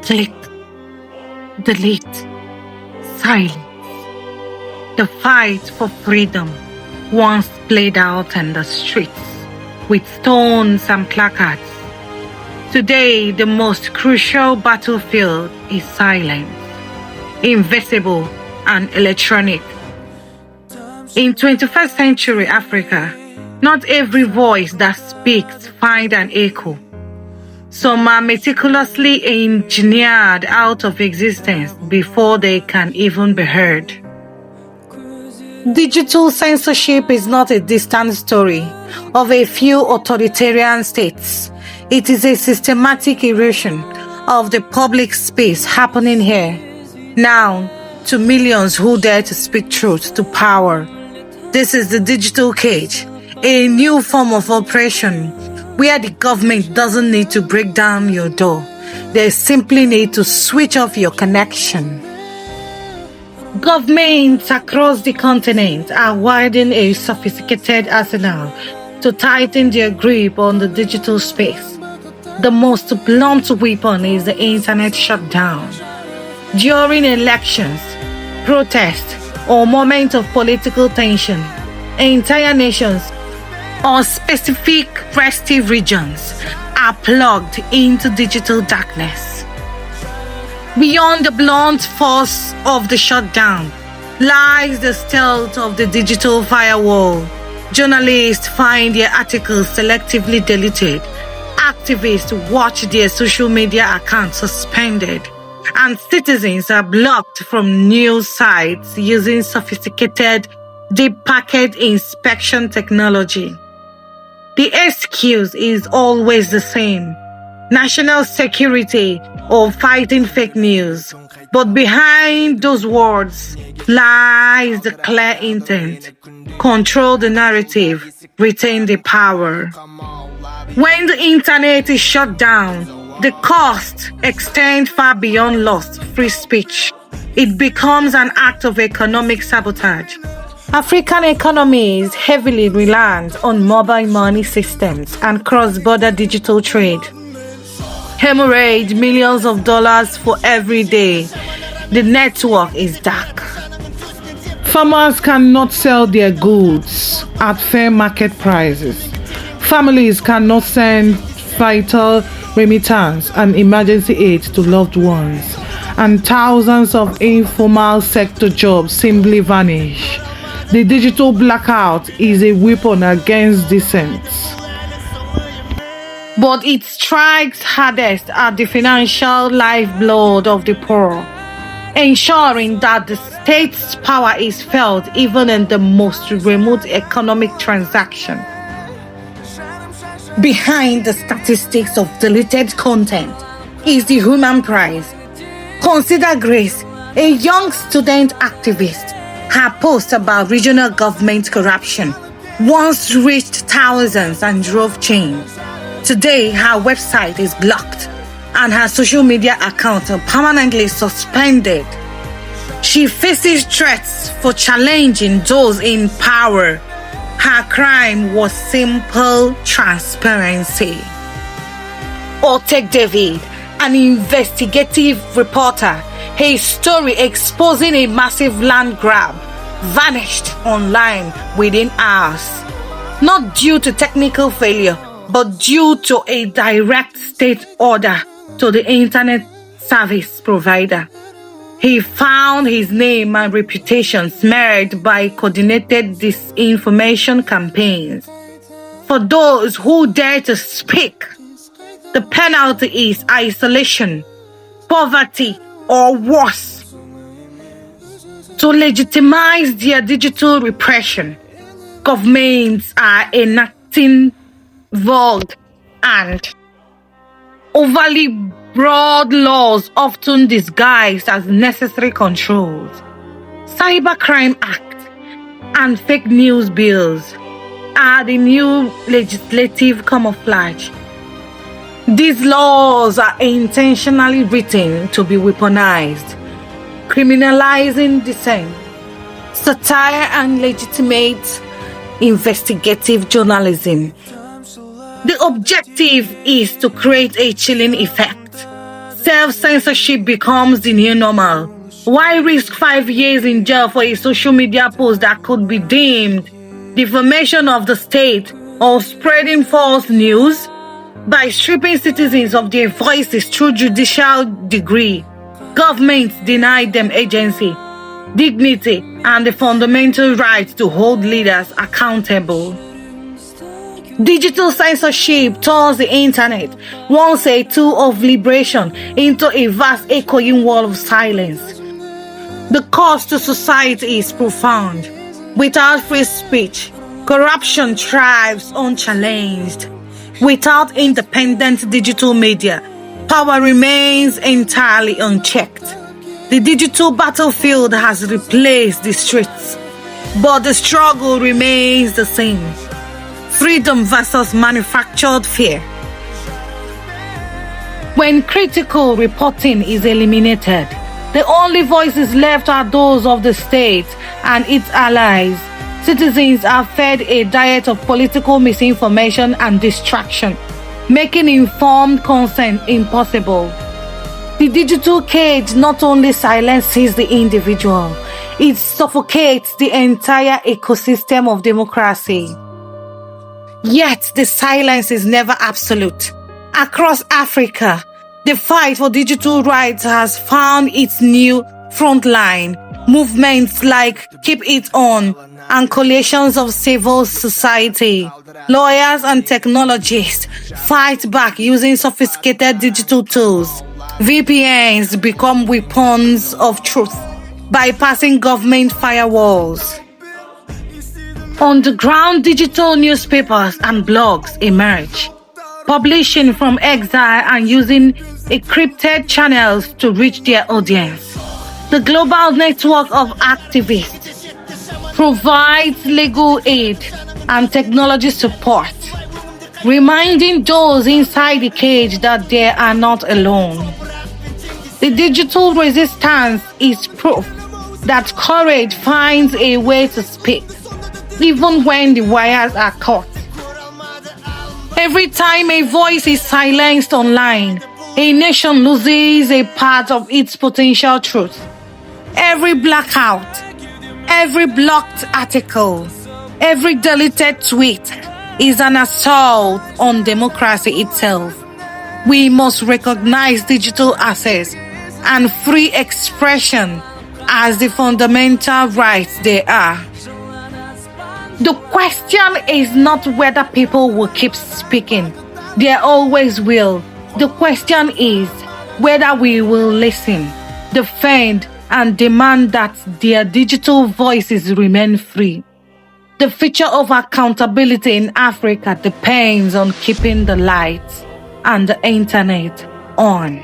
Click, delete, silence. The fight for freedom once played out in the streets with stones and placards. Today, the most crucial battlefield is silence, invisible and electronic. In 21st century Africa, not every voice that speaks finds an echo. Some are meticulously engineered out of existence before they can even be heard. Digital censorship is not a distant story of a few authoritarian states. It is a systematic erosion of the public space happening here, now, to millions who dare to speak truth to power. This is the digital cage, a new form of oppression where the government doesn't need to break down your door. They simply need to switch off your connection. Governments across the continent are wielding a sophisticated arsenal to tighten their grip on the digital space. The most blunt weapon is the internet shutdown. During elections, protests, or moments of political tension, entire nations or specific festive regions are plugged into digital darkness. Beyond the blunt force of the shutdown lies the stealth of the digital firewall. Journalists find their articles selectively deleted. Activists watch their social media accounts suspended. And citizens are blocked from news sites using sophisticated deep packet inspection technology. The excuse is always the same: national security or fighting fake news. But behind those words lies the clear intent: control the narrative, retain the power. When the internet is shut down, the cost extends far beyond lost free speech. It becomes an act of economic sabotage. African economies heavily reliant on mobile money systems and cross-border digital trade. Hemorrhage millions of dollars for every day. The network is dark. Farmers cannot sell their goods at fair market prices. Families cannot send vital remittance and emergency aid to loved ones. And thousands of informal sector jobs simply vanish. The digital blackout is a weapon against dissent. But it strikes hardest at the financial lifeblood of the poor, ensuring that the state's power is felt even in the most remote economic transaction. Behind the statistics of deleted content is the human price. Consider Grace, a young student activist. Her post about regional government corruption once reached thousands and drove change. Today, her website is blocked and her social media account permanently suspended. She faces threats for challenging those in power. Her crime was simple transparency. Or take David, an investigative reporter. His story exposing a massive land grab vanished online within hours. Not due to technical failure, but due to a direct state order to the internet service provider. He found his name and reputation smeared by coordinated disinformation campaigns. For those who dare to speak, the penalty is isolation, poverty, or worse. To legitimize their digital repression, governments are enacting vague and overly broad laws often disguised as necessary controls. Cybercrime Act and fake news bills are the new legislative camouflage. These laws are intentionally written to be weaponized, criminalizing dissent, satire, and legitimate investigative journalism. The objective is to create a chilling effect, Self-censorship becomes the new normal. Why risk 5 years in jail for a social media post that could be deemed defamation of the state or spreading false news? By stripping citizens of their voices through judicial decree, governments deny them agency, dignity, and the fundamental right to hold leaders accountable. Digital censorship turns the internet, once a tool of liberation, into a vast echoing wall of silence. The cost to society is profound. Without free speech, corruption thrives unchallenged. Without independent digital media, power remains entirely unchecked. The digital battlefield has replaced the streets, but the struggle remains the same. Freedom versus manufactured fear. When critical reporting is eliminated, the only voices left are those of the state and its allies. Citizens are fed a diet of political misinformation and distraction, making informed consent impossible. The digital cage not only silences the individual, it suffocates the entire ecosystem of democracy. Yet the silence is never absolute. Across Africa, the fight for digital rights has found its new front line. Movements like Keep It On and coalitions of civil society, lawyers and technologists fight back using sophisticated digital tools. VPNs become weapons of truth, bypassing government firewalls. Underground digital newspapers and blogs emerge, publishing from exile and using encrypted channels to reach their audience. The global network of activists provides legal aid and technology support, reminding those inside the cage that they are not alone. The digital resistance is proof that courage finds a way to speak, even when the wires are cut. Every time a voice is silenced online, a nation loses a part of its potential truth. Every blackout, every blocked article, every deleted tweet is an assault on democracy itself. We must recognize digital access and free expression as the fundamental rights they are. The question is not whether people will keep speaking. They always will. The question is whether we will listen, defend, and demand that their digital voices remain free. The future of accountability in Africa depends on keeping the lights and the internet on.